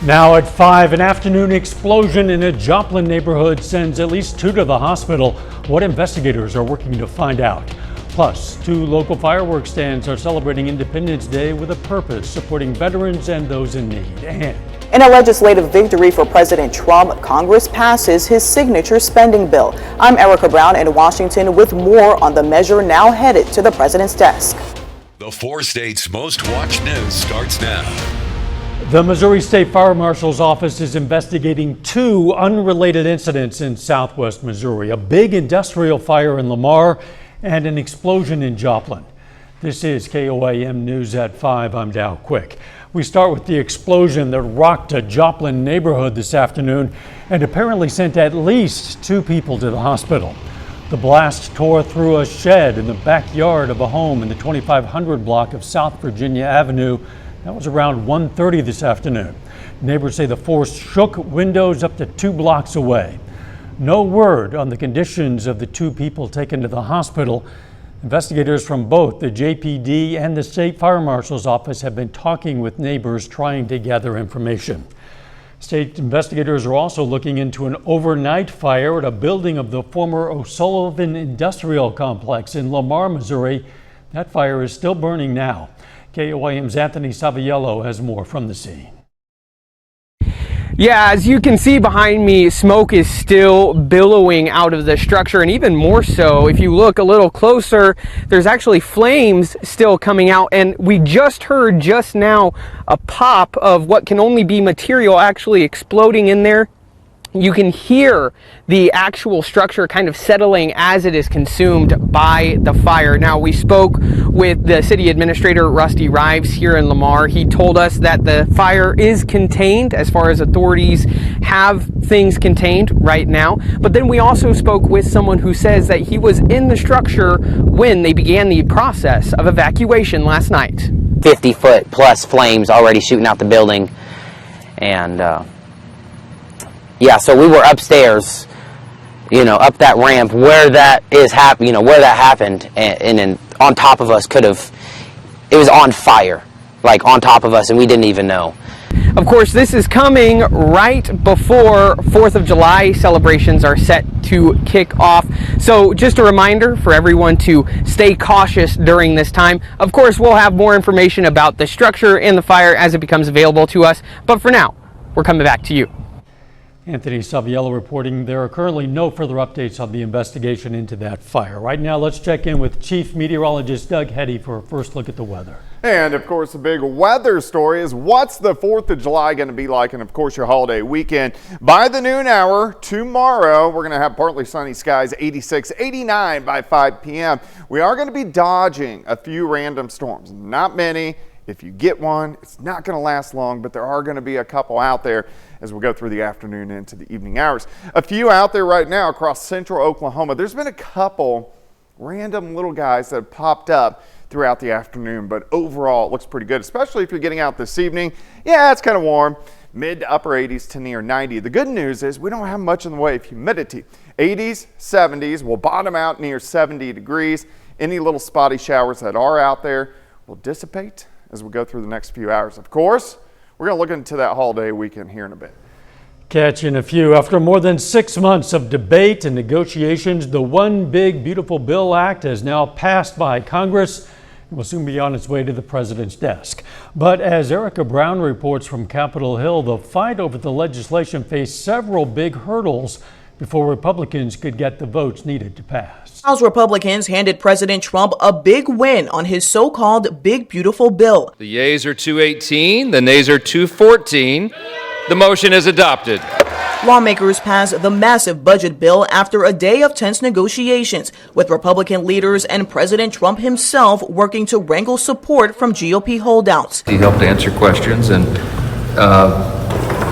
Now at 5, an afternoon explosion in a Joplin neighborhood sends at least 2 to the hospital. What investigators are working to find out. Plus, 2 local fireworks stands are celebrating Independence Day with a purpose, supporting veterans and those in need. And in a legislative victory for President Trump, Congress passes his signature spending bill. I'm Erica Brown in Washington with more on the measure now headed to the president's desk. The 4 states' most watched news starts now. The Missouri State Fire Marshal's office is investigating 2 unrelated incidents in southwest Missouri, a big industrial fire in Lamar and an explosion in Joplin. This is KOAM News at 5. I'm Dow Quick. We start with the explosion that rocked a Joplin neighborhood this afternoon and apparently sent at least 2 people to the hospital. The blast tore through a shed in the backyard of a home in the 2500 block of South Virginia Avenue. That was around 1:30 this afternoon. Neighbors say the force shook windows up to 2 blocks away. No word on the conditions of the 2 people taken to the hospital. Investigators from both the JPD and the State Fire Marshal's office have been talking with neighbors trying to gather information. State investigators are also looking into an overnight fire at a building of the former O'Sullivan Industrial Complex in Lamar, Missouri. That fire is still burning now. KOAM's Anthony Saviello has more from the scene. Yeah, as you can see behind me, smoke is still billowing out of the structure, and even more so, if you look a little closer, there's actually flames still coming out, and we just heard just now a pop of what can only be material actually exploding in there. You can hear the actual structure kind of settling as it is consumed by the fire. Now, we spoke with the city administrator, Rusty Rives, here in Lamar. He told us that the fire is contained as far as authorities have things contained right now. But then we also spoke with someone who says that he was in the structure when they began the process of evacuation last night. 50-foot plus flames already shooting out the building. And, yeah, so we were upstairs, up that ramp where that is where that happened, and then on top of us it was on fire, like on top of us, and we didn't even know. Of course, this is coming right before 4th of July celebrations are set to kick off. So just a reminder for everyone to stay cautious during this time. Of course, we'll have more information about the structure and the fire as it becomes available to us. But for now, we're coming back to you. Anthony Saviello reporting there are currently no further updates on the investigation into that fire. Right now, let's check in with Chief Meteorologist Doug Heddy for a first look at the weather. And of course, the big weather story is what's the 4th of July going to be like, and of course your holiday weekend. By the noon hour tomorrow, we're going to have partly sunny skies, 86, 89 by 5 p.m. We are going to be dodging a few random storms, not many. If you get one, it's not going to last long, but there are going to be a couple out there as we go through the afternoon into the evening hours. A few out there right now across central Oklahoma. There's been a couple random little guys that have popped up throughout the afternoon, but overall it looks pretty good, especially if you're getting out this evening. Yeah, it's kind of warm, mid to upper 80s to near 90. The good news is we don't have much in the way of humidity. 80s, 70s will bottom out near 70 degrees. Any little spotty showers that are out there will dissipate as we go through the next few hours. Of course, we're going to look into that holiday weekend here in a bit. Catch in a few. After more than 6 months of debate and negotiations, the One Big Beautiful Bill Act has now passed by Congress and will soon be on its way to the president's desk. But as Erica Brown reports from Capitol Hill, the fight over the legislation faced several big hurdles before Republicans could get the votes needed to pass. House Republicans handed President Trump a big win on his so-called Big Beautiful Bill. The yeas are 218, the nays are 214. The motion is adopted. Lawmakers passed the massive budget bill after a day of tense negotiations, with Republican leaders and President Trump himself working to wrangle support from GOP holdouts. He helped answer questions and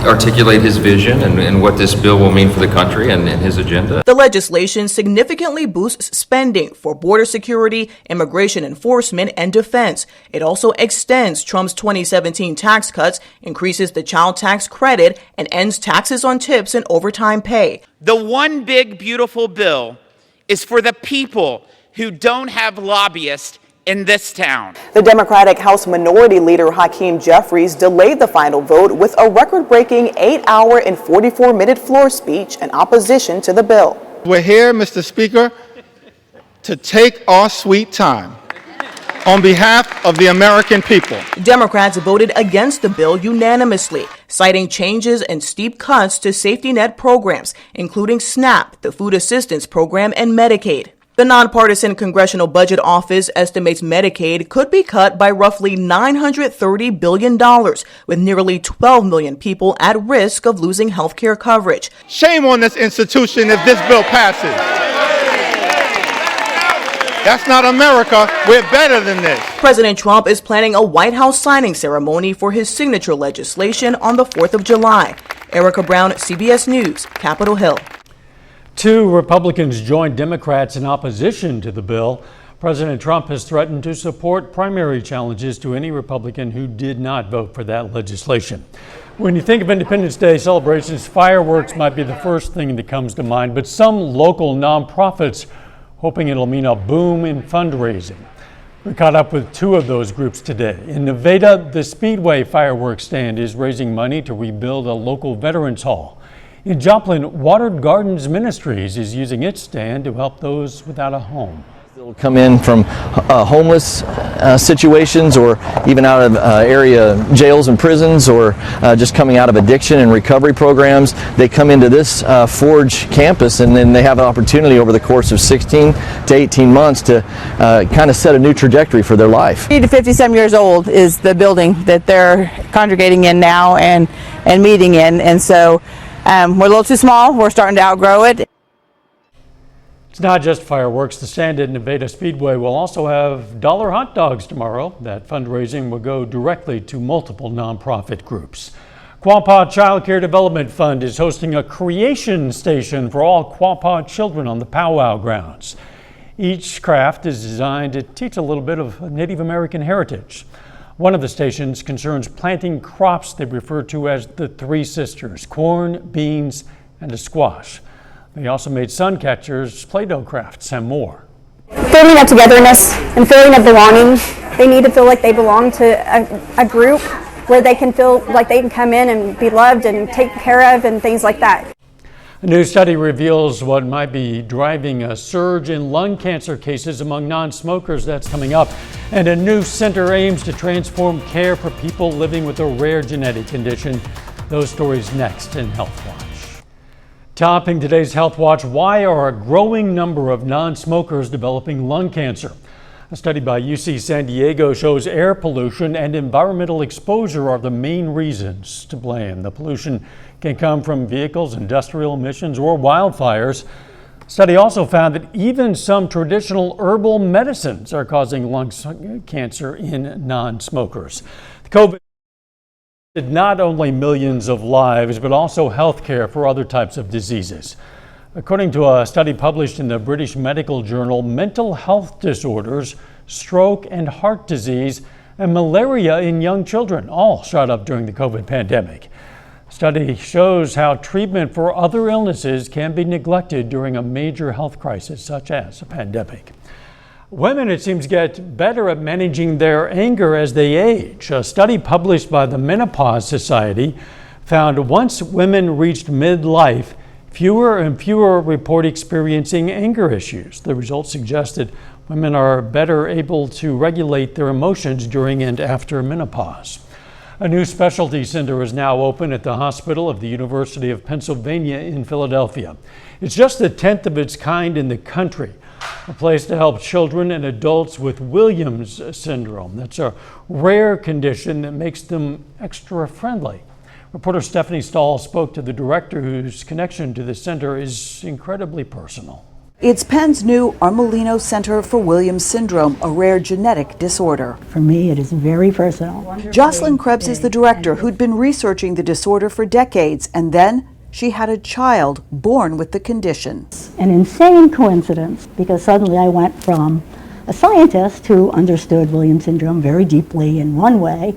articulate his vision and what this bill will mean for the country and his agenda. The legislation significantly boosts spending for border security, immigration enforcement, and defense. It also extends Trump's 2017 tax cuts, increases the child tax credit, and ends taxes on tips and overtime pay. The One Big Beautiful Bill is for the people who don't have lobbyists in this town. The Democratic House Minority Leader Hakeem Jeffries delayed the final vote with a record-breaking 8-hour and 44-minute floor speech in opposition to the bill. We're here, Mr. Speaker, to take our sweet time on behalf of the American people. Democrats voted against the bill unanimously, citing changes and steep cuts to safety net programs, including SNAP, the Food Assistance Program, and Medicaid. The nonpartisan Congressional Budget Office estimates Medicaid could be cut by roughly $930 billion, with nearly 12 million people at risk of losing health care coverage. Shame on this institution if this bill passes. That's not America. We're better than this. President Trump is planning a White House signing ceremony for his signature legislation on the 4th of July. Erica Brown, CBS News, Capitol Hill. 2 Republicans joined Democrats in opposition to the bill. President Trump has threatened to support primary challenges to any Republican who did not vote for that legislation. When you think of Independence Day celebrations, fireworks might be the first thing that comes to mind, but some local nonprofits hoping it'll mean a boom in fundraising. We caught up with 2 of those groups today. In Nevada, the Speedway fireworks stand is raising money to rebuild a local veterans hall. In Joplin, Watered Gardens Ministries is using its stand to help those without a home. They'll come in from homeless situations, or even out of area jails and prisons, or just coming out of addiction and recovery programs. They come into this Forge campus, and then they have an opportunity over the course of 16 to 18 months to kind of set a new trajectory for their life. 50 to 57 years old is the building that they're congregating in now and meeting in, and so we're a little too small. We're starting to outgrow it. It's not just fireworks. The stand at Nevada Speedway will also have dollar hot dogs tomorrow. That fundraising will go directly to multiple nonprofit groups. Quapaw Child Care Development Fund is hosting a creation station for all Quapaw children on the powwow grounds. Each craft is designed to teach a little bit of Native American heritage. One of the stations concerns planting crops they refer to as the 3 sisters: corn, beans, and a squash. They also made sun catchers, Play-Doh crafts, and more. Feeling of togetherness and feeling of belonging. They need to feel like they belong to a group where they can feel like they can come in and be loved and taken care of and things like that. A new study reveals what might be driving a surge in lung cancer cases among non-smokers. That's coming up. And a new center aims to transform care for people living with a rare genetic condition. Those stories next in Health Watch. Topping today's Health Watch, why are a growing number of non-smokers developing lung cancer? A study by UC San Diego shows air pollution and environmental exposure are the main reasons to blame. The pollution can come from vehicles, industrial emissions, or wildfires. The study also found that even some traditional herbal medicines are causing lung cancer in non-smokers. The COVID not only millions of lives, but also health care for other types of diseases. According to a study published in the British Medical Journal, mental health disorders, stroke and heart disease, and malaria in young children all shot up during the COVID pandemic. The study shows how treatment for other illnesses can be neglected during a major health crisis such as a pandemic. Women, it seems, get better at managing their anger as they age. A study published by the Menopause Society found once women reached midlife, fewer and fewer report experiencing anger issues. The results suggested women are better able to regulate their emotions during and after menopause. A new specialty center is now open at the hospital of the University of Pennsylvania in Philadelphia. It's just the 10th of its kind in the country. A place to help children and adults with Williams syndrome. That's a rare condition that makes them extra friendly. Reporter Stephanie Stahl spoke to the director, whose connection to the center is incredibly personal. It's Penn's new Armolino Center for Williams Syndrome, a rare genetic disorder. For me, it is very personal. Jocelyn Krebs is the director who'd been researching the disorder for decades, and then she had a child born with the condition. An insane coincidence, because suddenly I went from a scientist who understood Williams syndrome very deeply in one way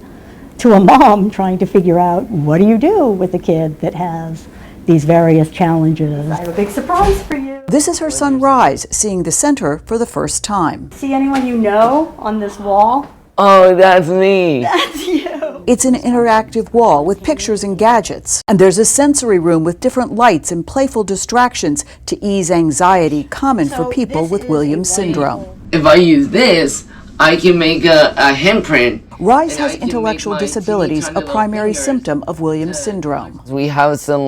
to a mom trying to figure out what do you do with a kid that has these various challenges. I have a big surprise for you. This is her son Rise seeing the center for the first time. See anyone you know on this wall? Oh, that's me. That's you. It's an interactive wall with pictures and gadgets. And there's a sensory room with different lights and playful distractions to ease anxiety common for people with Williams syndrome. If I use this, I can make a handprint. Rise has intellectual disabilities, a primary symptom of Williams syndrome. We have some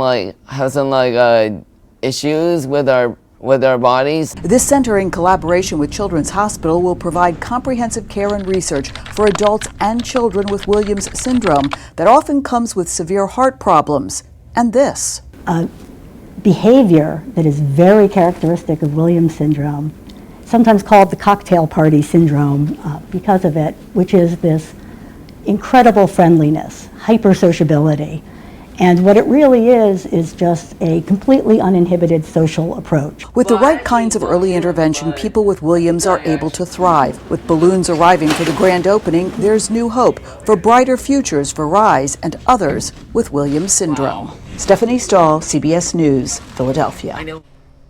issues with our bodies. This center, in collaboration with Children's Hospital, will provide comprehensive care and research for adults and children with Williams syndrome that often comes with severe heart problems. And this. Behavior that is very characteristic of Williams syndrome, sometimes called the cocktail party syndrome because of it, which is this incredible friendliness, hyper-sociability. And what it really is just a completely uninhibited social approach. With the right kinds of early intervention, people with Williams are able to thrive. With balloons arriving for the grand opening, there's new hope for brighter futures for Rise and others with Williams syndrome. Stephanie Stahl, CBS News, Philadelphia.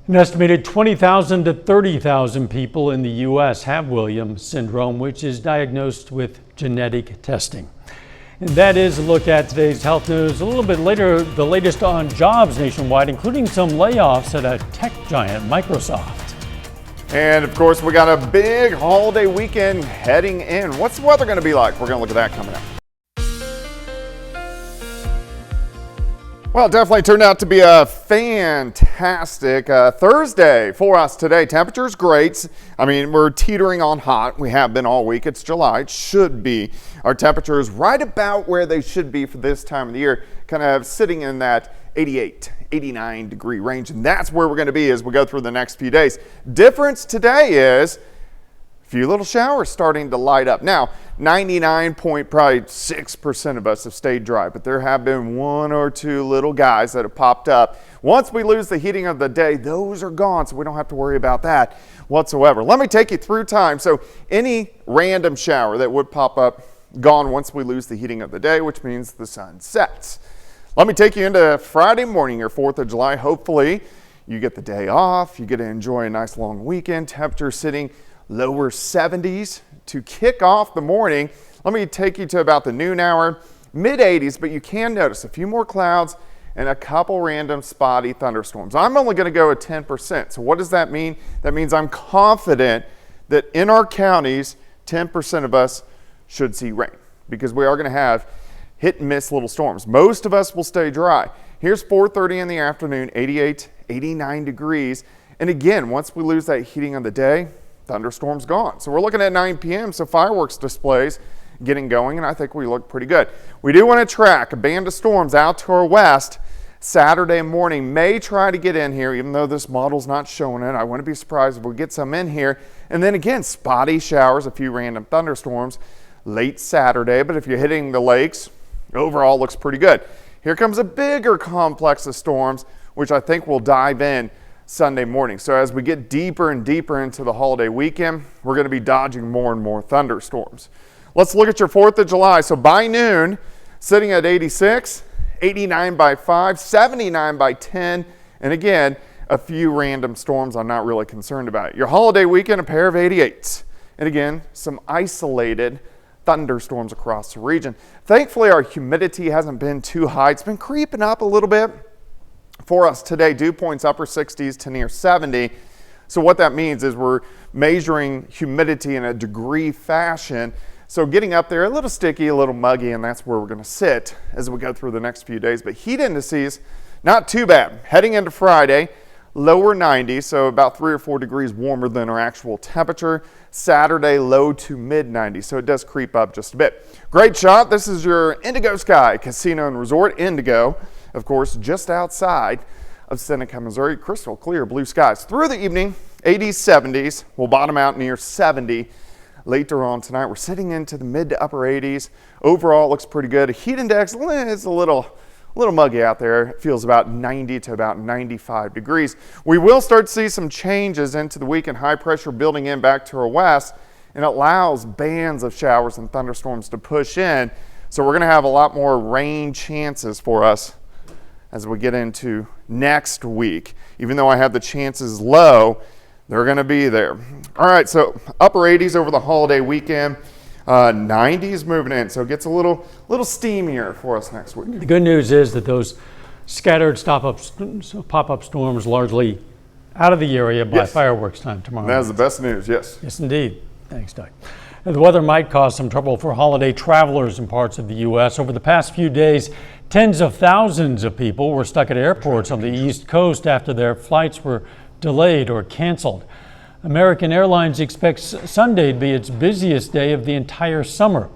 An estimated 20,000 to 30,000 people in the U.S. have Williams syndrome, which is diagnosed with genetic testing. And that is a look at today's health news. A little bit later, the latest on jobs nationwide, including some layoffs at a tech giant, Microsoft. And of course, we got a big holiday weekend heading in. What's the weather going to be like? We're going to look at that coming up. Well, it definitely turned out to be a fantastic Thursday for us today. Temperatures great. I mean, we're teetering on hot. We have been all week. It's July. It should be. Our temperatures right about where they should be for this time of the year, kind of sitting in that 88, 89 degree range. And that's where we're going to be as we go through the next few days. Difference today is a few little showers starting to light up. Now, 99.6% of us have stayed dry, but there have been one or two little guys that have popped up. Once we lose the heating of the day, those are gone, so we don't have to worry about that whatsoever. Let me take you through time. So any random shower that would pop up, gone once we lose the heating of the day, which means the sun sets. Let me take you into Friday morning, your 4th of July. Hopefully you get the day off, you get to enjoy a nice long weekend. Temperature sitting lower 70s to kick off the morning. Let me take you to about the noon hour, mid 80s, but you can notice a few more clouds and a couple random spotty thunderstorms. I'm only going to go at 10%. So what does that mean? That means I'm confident that in our counties, 10% of us should see rain because we are going to have hit and miss little storms. Most of us will stay dry. Here's 4:30 in the afternoon, 88, 89 degrees. And again, once we lose that heating of the day, thunderstorms gone. So we're looking at 9 p.m. So fireworks displays getting going, and I think we look pretty good. We do want to track a band of storms out to our west Saturday morning. May try to get in here, even though this model's not showing it. I wouldn't be surprised if we get some in here. And then again, spotty showers, a few random thunderstorms late Saturday. But if you're hitting the lakes, overall looks pretty good. Here comes a bigger complex of storms, which I think we'll dive in Sunday morning. So as we get deeper and deeper into the holiday weekend, we're going to be dodging more and more thunderstorms. Let's look at your 4th of July. So by noon, sitting at 86, 89 by 5, 79 by 10, and again, a few random storms I'm not really concerned about. Your holiday weekend, a pair of 88s. And again, some isolated thunderstorms across the region. Thankfully, our humidity hasn't been too high. It's been creeping up a little bit for us today. Dew points upper 60s to near 70. So what that means is we're measuring humidity in a degree fashion. So getting up there a little sticky, a little muggy, and that's where we're going to sit as we go through the next few days. But heat indices, not too bad. Heading into Friday, lower 90s, so about 3 or 4 degrees warmer than our actual temperature. Saturday, low to mid 90s, so it does creep up just a bit. Great shot. This is your Indigo Sky Casino and Resort. Indigo, of course, just outside of Seneca, Missouri. Crystal clear blue skies through the evening. 80s, 70s. We'll bottom out near 70 later on tonight. We're sitting into the mid to upper 80s. Overall, it looks pretty good. Heat index is a little muggy out there. It feels about 90 to about 95 degrees. We will start to see some changes into the weekend. High pressure building in back to our west, and it allows bands of showers and thunderstorms to push in. So we're going to have a lot more rain chances for us as we get into next week. Even though I have the chances low, they're going to be there. All right, so upper 80s over the holiday weekend. 90s moving in, so it gets a little steamier for us next week. The good news is that those scattered pop-up storms largely out of the area by fireworks time tomorrow. That is the best news, yes. Yes, indeed. Thanks, Doug. The weather might cause some trouble for holiday travelers in parts of the U.S. Over the past few days, tens of thousands of people were stuck at airports on the East Coast after their flights were delayed or canceled. American Airlines expects Sunday to be its busiest day of the entire summer.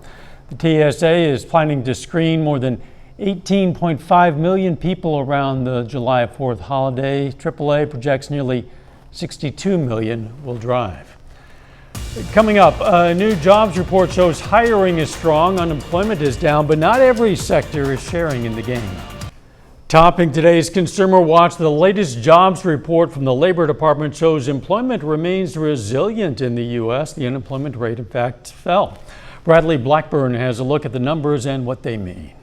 The TSA is planning to screen more than 18.5 million people around the July 4th holiday. AAA projects nearly 62 million will drive. Coming up, a new jobs report shows hiring is strong, unemployment is down, but not every sector is sharing in the gain. Topping today's Consumer Watch, the latest jobs report from the Labor Department shows employment remains resilient in the U.S. The unemployment rate, in fact, fell. Bradley Blackburn has a look at the numbers and what they mean.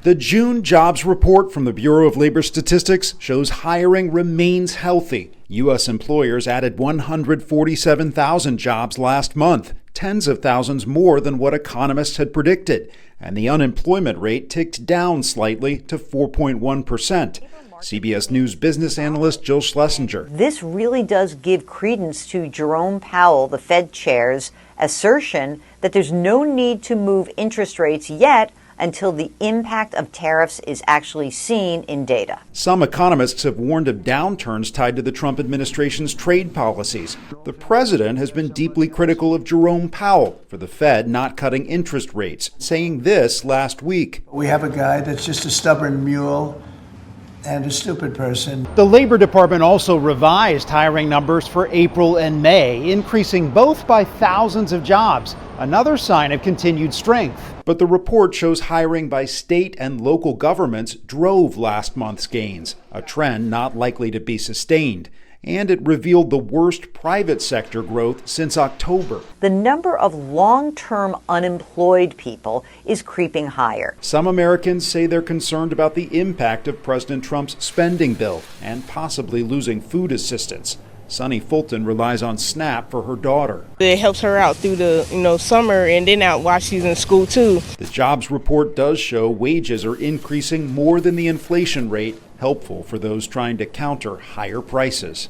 The June jobs report from the Bureau of Labor Statistics shows hiring remains healthy. U.S. employers added 147,000 jobs last month, tens of thousands more than what economists had predicted. And the unemployment rate ticked down slightly to 4.1%. CBS News business analyst Jill Schlesinger. This really does give credence to Jerome Powell, the Fed chair's assertion that there's no need to move interest rates yet until the impact of tariffs is actually seen in data. Some economists have warned of downturns tied to the Trump administration's trade policies. The president has been deeply critical of Jerome Powell for the Fed not cutting interest rates, saying this last week. We have a guy that's just a stubborn mule and a stupid person. The Labor Department also revised hiring numbers for April and May, increasing both by thousands of jobs, another sign of continued strength. But the report shows hiring by state and local governments drove last month's gains, a trend not likely to be sustained. And it revealed the worst private sector growth since October. The number of long-term unemployed people is creeping higher. Some Americans say they're concerned about the impact of President Trump's spending bill and possibly losing food assistance. Sunny Fulton relies on SNAP for her daughter. It helps her out through the summer and then out while she's in school too. The jobs report does show wages are increasing more than the inflation rate, helpful for those trying to counter higher prices.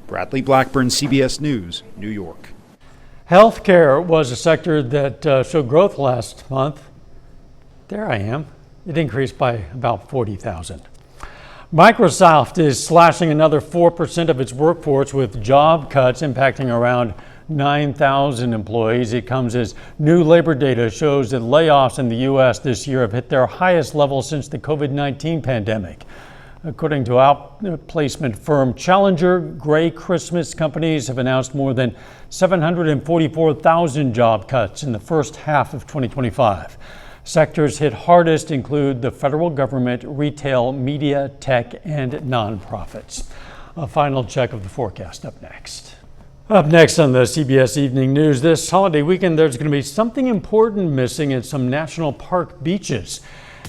Bradley Blackburn, CBS News, New York. Healthcare was a sector that showed growth last month. There I am. It increased by about 40,000. Microsoft is slashing another 4% of its workforce with job cuts impacting around 9,000 employees. It comes as new labor data shows that layoffs in the U.S. this year have hit their highest level since the COVID-19 pandemic. According to outplacement firm Challenger, Gray Christmas companies have announced more than 744,000 job cuts in the first half of 2025. Sectors hit hardest include the federal government, retail, media, tech, and nonprofits. A final check of the forecast up next. Up next on the CBS Evening News, this holiday weekend there's going to be something important missing at some national park beaches.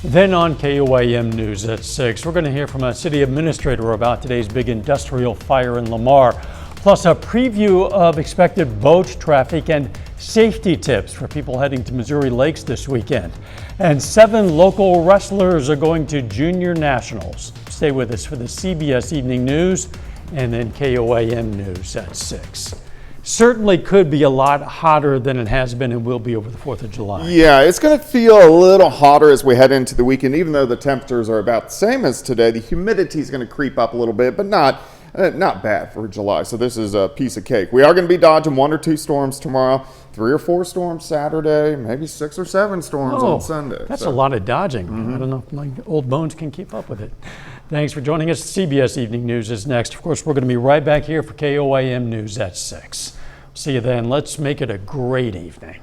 Then on KOAM News at 6, we're going to hear from a city administrator about today's big industrial fire in Lamar, plus a preview of expected boat traffic and safety tips for people heading to Missouri Lakes this weekend. And 7 local wrestlers are going to junior nationals. Stay with us for the CBS Evening News and then KOAM News at 6. Certainly could be a lot hotter than it has been and will be over the 4th of July. Yeah, it's going to feel a little hotter as we head into the weekend. Even though the temperatures are about the same as today, the humidity is going to creep up a little bit, but not bad for July. So this is a piece of cake. We are going to be dodging 1 or 2 storms tomorrow, 3 or 4 storms Saturday, maybe 6 or 7 storms on Sunday. That's a lot of dodging. I don't know if my old bones can keep up with it. Thanks for joining us. CBS Evening News is next. Of course, we're going to be right back here for KOAM News at 6. See you then. Let's make it a great evening.